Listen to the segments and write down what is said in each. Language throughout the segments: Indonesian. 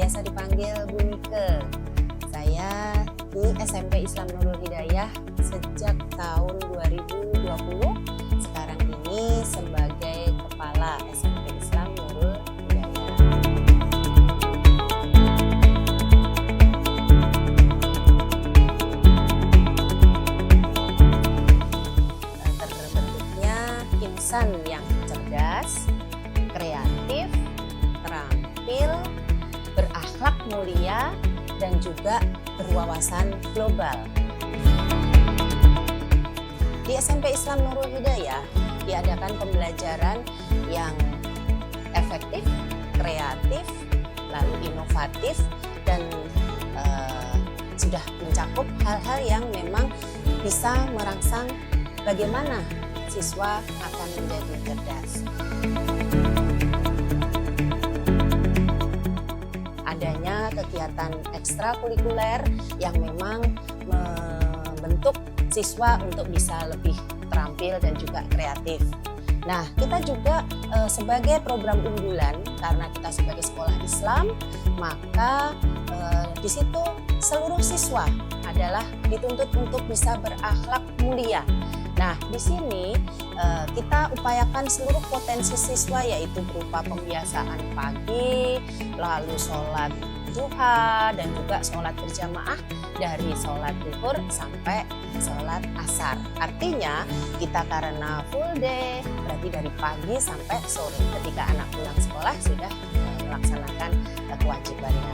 biasa dipanggil Bu Nike. Saya di SMP Islam Nurul Hidayah sejak tahun 2020. Sekarang ini sebagai Kepala SMP Islam Nurul Hidayah. Terbentuknya insan yang cerdas, kreatif, terampil, berakhlak mulia, dan juga berwawasan global. Di SMP Islam Nurul Hidayah diadakan pembelajaran yang efektif, kreatif, lalu inovatif, dan sudah mencakup hal-hal yang memang bisa merangsang bagaimana siswa akan menjadi cerdas. Adanya kegiatan ekstrakurikuler yang memang membentuk siswa untuk bisa lebih terampil dan juga kreatif. Nah, kita juga sebagai program unggulan, karena kita sebagai sekolah Islam, maka di situ seluruh siswa adalah dituntut untuk bisa berakhlak mulia. Nah, di sini kita upayakan seluruh potensi siswa, yaitu berupa pembiasaan pagi, lalu sholat duha, dan juga sholat berjamaah dari sholat zuhur sampai sholat asar. Artinya kita karena full day, berarti dari pagi sampai sore ketika anak pulang sekolah sudah melaksanakan kewajibannya.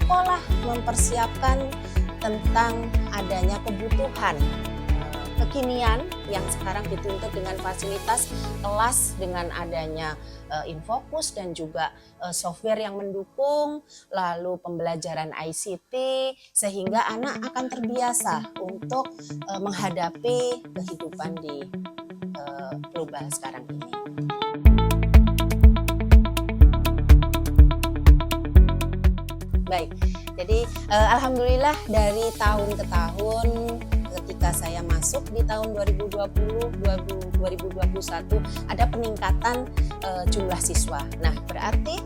Sekolah mempersiapkan tentang adanya kebutuhan kekinian yang sekarang dituntut dengan fasilitas kelas dengan adanya Infocus dan juga software yang mendukung, lalu pembelajaran ICT, sehingga anak akan terbiasa untuk menghadapi kehidupan di global sekarang ini. Baik, jadi alhamdulillah dari tahun ke tahun, ketika saya masuk di tahun 2020-2021 ada peningkatan jumlah siswa. Nah, berarti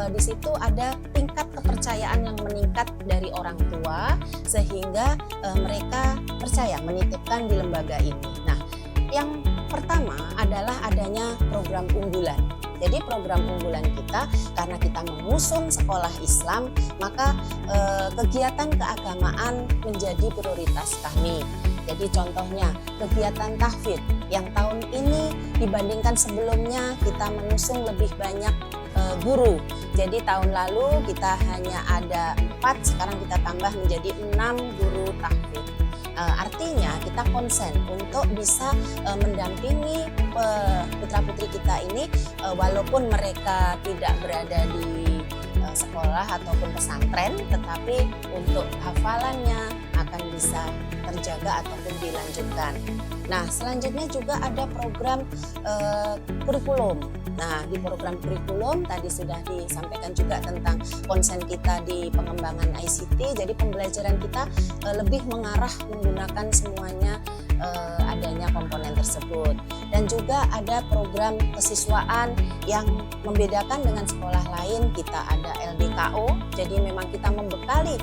di situ ada tingkat kepercayaan yang meningkat dari orang tua sehingga mereka percaya menitipkan di lembaga ini. Nah, yang pertama adalah adanya program unggulan. Jadi program unggulan kita, karena kita mengusung sekolah Islam, maka kegiatan keagamaan menjadi prioritas kami. Jadi contohnya kegiatan tahfidz yang tahun ini dibandingkan sebelumnya kita mengusung lebih banyak guru. Jadi tahun lalu kita hanya ada 4, sekarang kita tambah menjadi 6 guru tahfidz. Artinya kita konsen untuk bisa mendampingi putra-putri kita ini walaupun mereka tidak berada di sekolah ataupun pesantren, tetapi untuk hafalannya akan bisa terjaga ataupun dilanjutkan. Nah, selanjutnya juga ada program kurikulum. Nah, di program kurikulum tadi sudah disampaikan juga tentang konsen kita di pengembangan ICT. Jadi pembelajaran kita lebih mengarah menggunakan semuanya adanya komponen tersebut. Dan juga ada program kesiswaan yang membedakan dengan sekolah lain. Kita ada LDKO, jadi memang kita membekali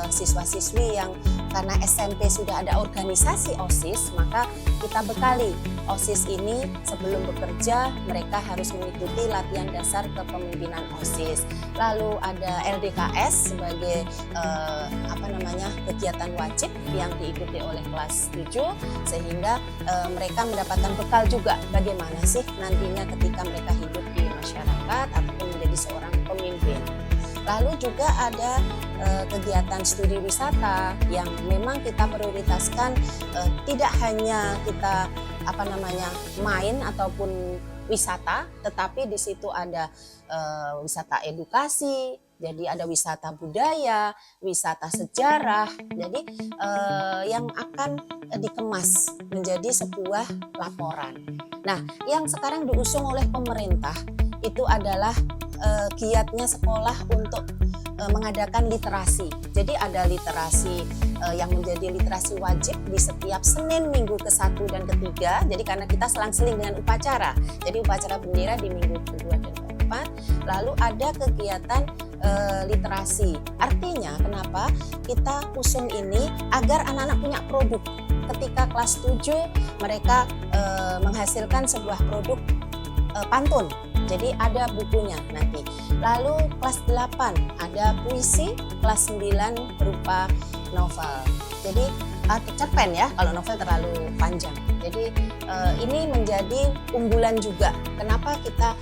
siswa-siswi yang karena SMP sudah ada organisasi OSIS, maka kita bekali OSIS ini sebelum bekerja mereka harus mengikuti latihan dasar kepemimpinan OSIS. Lalu ada LDKS sebagai kegiatan wajib yang diikuti oleh kelas 7, sehingga mereka mendapatkan bekal juga bagaimana sih nantinya ketika mereka hidup di masyarakat ataupun menjadi seorang pemimpin. Lalu juga ada kegiatan studi wisata yang memang kita prioritaskan, tidak hanya kita main ataupun wisata, tetapi di situ ada wisata edukasi, jadi ada wisata budaya, wisata sejarah, jadi yang akan dikemas menjadi sebuah laporan. Nah, yang sekarang diusung oleh pemerintah itu adalah giatnya sekolah untuk mengadakan literasi. Jadi ada literasi yang menjadi literasi wajib di setiap Senin minggu ke-1 dan ke-3. Jadi karena kita selang-seling dengan upacara. Jadi upacara bendera di minggu kedua dan 8. Lalu ada kegiatan literasi. Artinya kenapa kita usung ini agar anak-anak punya produk. Ketika kelas 7 mereka menghasilkan sebuah produk pantun. Jadi ada bukunya nanti. Lalu kelas 8 ada puisi, kelas 9 berupa novel. Jadi atau cerpen ya, kalau novel terlalu panjang. Jadi ini menjadi unggulan juga. Kenapa kita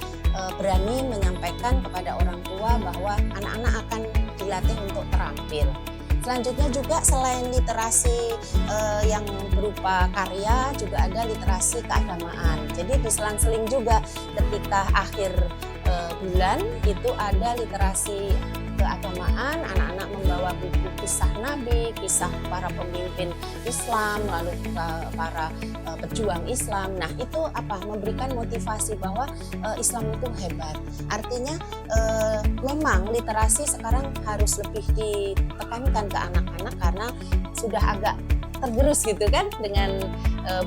berani menyampaikan kepada orang tua bahwa anak-anak akan dilatih untuk terampil. Selanjutnya juga selain literasi yang berupa karya, juga ada literasi keagamaan. Jadi diselang-seling juga ketika akhir bulan itu ada literasi keagamaan, anak-anak membawa buku kisah Nabi, kisah para pemimpin Islam, lalu para pejuang Islam. Nah itu apa? Memberikan motivasi bahwa Islam itu hebat. Artinya memang literasi sekarang harus lebih ditekankan ke anak-anak karena sudah agak tergerus gitu kan dengan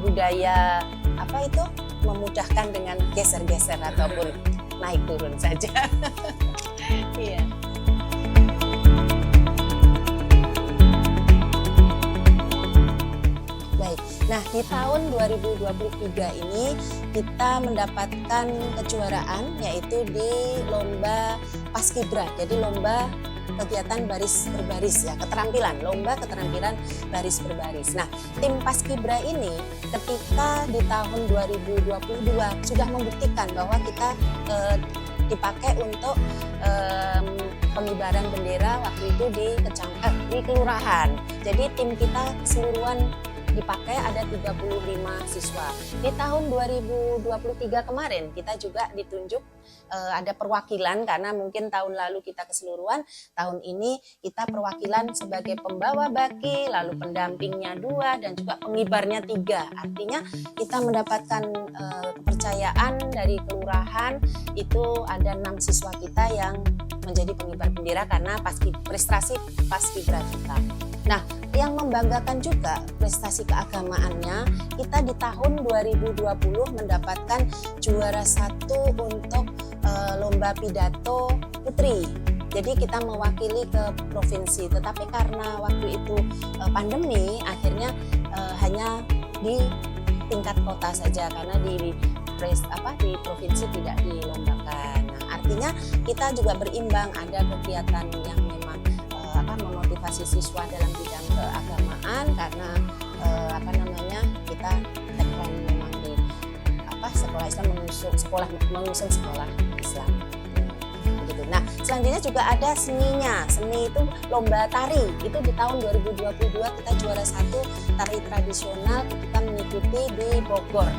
budaya apa itu memudahkan dengan geser-geser ataupun naik turun saja. Iya. Nah, di tahun 2023 ini kita mendapatkan kejuaraan yaitu di lomba Paskibra. Jadi lomba kegiatan baris berbaris ya, keterampilan, lomba keterampilan baris berbaris. Nah, tim Paskibra ini ketika di tahun 2022 sudah membuktikan bahwa kita dipakai untuk pengibaran bendera waktu itu di kelurahan. Jadi tim kita keseluruhan dipakai ada 35 siswa. Di tahun 2023 kemarin kita juga ditunjuk ada perwakilan karena mungkin tahun lalu kita keseluruhan, tahun ini kita perwakilan sebagai pembawa baki, lalu pendampingnya 2 dan juga pengibarnya 3. Artinya kita mendapatkan kepercayaan dari kelurahan itu ada 6 siswa kita yang menjadi pengibar bendera karena prestasi Paskibra kita. Nah, yang membanggakan juga prestasi keagamaannya, kita di tahun 2020 mendapatkan juara 1 untuk lomba pidato putri. Jadi kita mewakili ke provinsi, tetapi karena waktu itu pandemi, akhirnya hanya di tingkat kota saja karena di provinsi tidak dilombakan. Nah, artinya kita juga berimbang, ada kegiatan yang memang memotivasi siswa dalam bidang keagamaan karena kita tagline memang di sekolah Islam mengusung sekolah Islam. Gitu. Nah, selanjutnya juga ada seninya. Seni itu lomba tari. Itu di tahun 2022 kita juara 1 tari tradisional kita mengikuti di Bogor.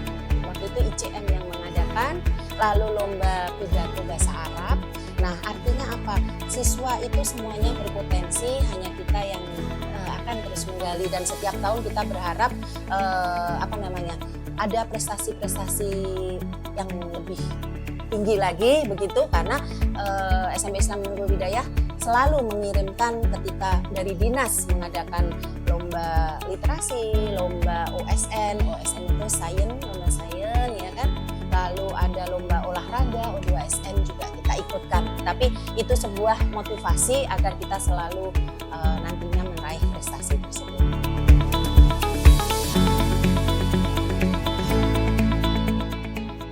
Waktu itu ICM yang mengadakan, lalu lomba pidato bahasa Arab. Nah, artinya apa? Siswa itu semuanya berpotensi, hanya kita yang akan terus menggali dan setiap tahun kita berharap ada prestasi-prestasi yang lebih tinggi lagi begitu karena SMP Islam Nurul Hidayah selalu mengirimkan ketika dari dinas mengadakan lomba literasi, lomba OSN itu lomba sains ya kan. Lalu ada lomba olahraga, O2SN juga kita ikutkan. Tapi itu sebuah motivasi agar kita selalu nantinya meraih prestasi tersebut.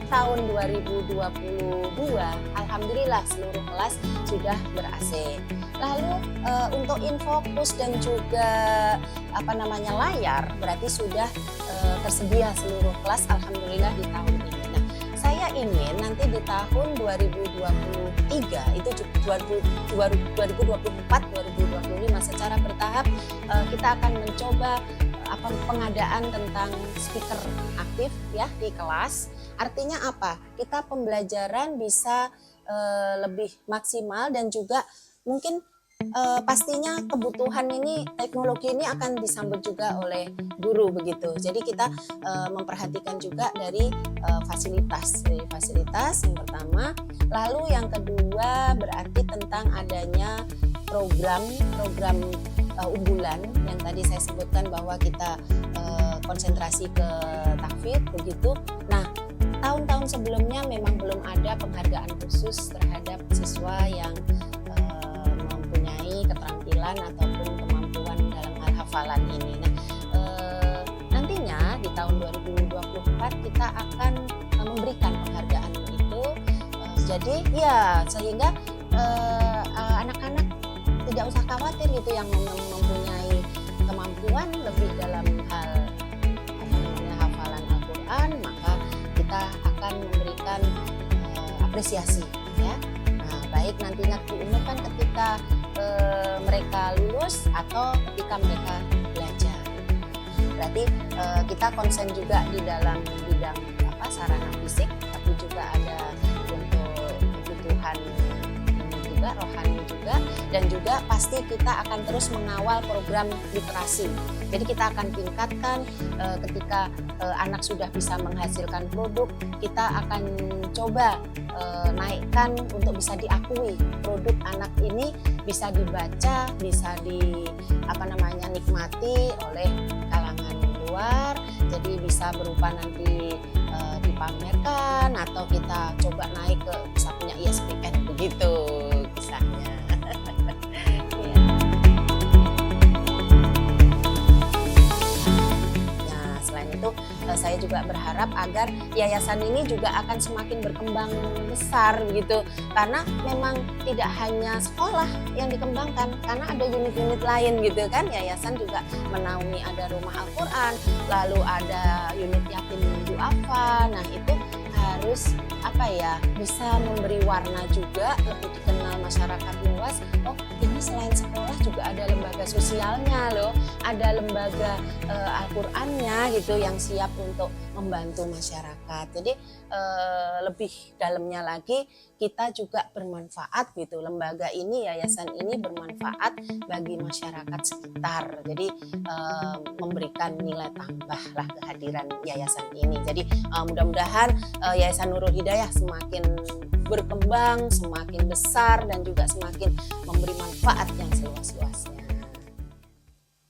Tahun 2022, alhamdulillah seluruh kelas sudah ber-AC. Lalu untuk infokus dan juga layar berarti sudah tersedia seluruh kelas alhamdulillah di tahun ini. Nah, saya ingin nanti di tahun 2023 itu 2024 2025 secara bertahap kita akan mencoba pengadaan tentang speaker aktif ya di kelas. Artinya apa? Kita pembelajaran bisa lebih maksimal dan juga mungkin pastinya kebutuhan ini, teknologi ini akan disambut juga oleh guru begitu. Jadi kita memperhatikan juga dari fasilitas yang pertama. Lalu yang kedua berarti tentang adanya program unggulan yang tadi saya sebutkan bahwa kita konsentrasi ke tahfidz begitu. Nah, tahun-tahun sebelumnya memang belum ada penghargaan khusus terhadap siswa yang mempunyai keterampilan ataupun kemampuan dalam hal hafalan ini. Nah, nantinya di tahun 2024 kita akan memberikan penghargaan itu. Jadi ya sehingga anak-anak tidak usah khawatir gitu yang mempunyai kemampuan lebih dalam hal hafalan Al-Quran, maka kita akan memberikan apresiasi ya. Nah, baik nantinya diumumkan ketika mereka lulus atau ketika mereka belajar. Berarti kita konsen juga di dalam bidang sarana fisik, tapi juga ada untuk kebutuhan juga rohani juga, dan juga pasti kita akan terus mengawal program literasi. Jadi kita akan tingkatkan ketika anak sudah bisa menghasilkan produk, kita akan coba naikkan untuk bisa diakui produk anak ini bisa dibaca, bisa nikmati oleh kalangan luar. Jadi bisa berupa nanti dipamerkan atau kita coba naik ke bisa punya ISBN begitu kisahnya. Ya. Nah, selain itu saya juga berharap agar yayasan ini juga akan semakin berkembang besar gitu, karena memang tidak hanya sekolah yang dikembangkan, karena ada unit-unit lain gitu kan. Yayasan juga menaungi ada rumah Al-Quran, lalu ada unit yatim duafa. Nah itu harus bisa memberi warna juga, lebih dikenal masyarakat luas. Oh ini selain sekolah juga ada lembaga sosialnya loh, ada lembaga Al-Qurannya gitu yang siap untuk membantu masyarakat. Jadi lebih dalamnya lagi kita juga bermanfaat gitu, lembaga ini, yayasan ini bermanfaat bagi masyarakat sekitar. Jadi memberikan nilai tambah lah kehadiran yayasan ini. Jadi mudah-mudahan Yayasan Nurul Hidayah semakin berkembang, semakin besar, dan juga semakin memberi manfaat yang seluas-luasnya.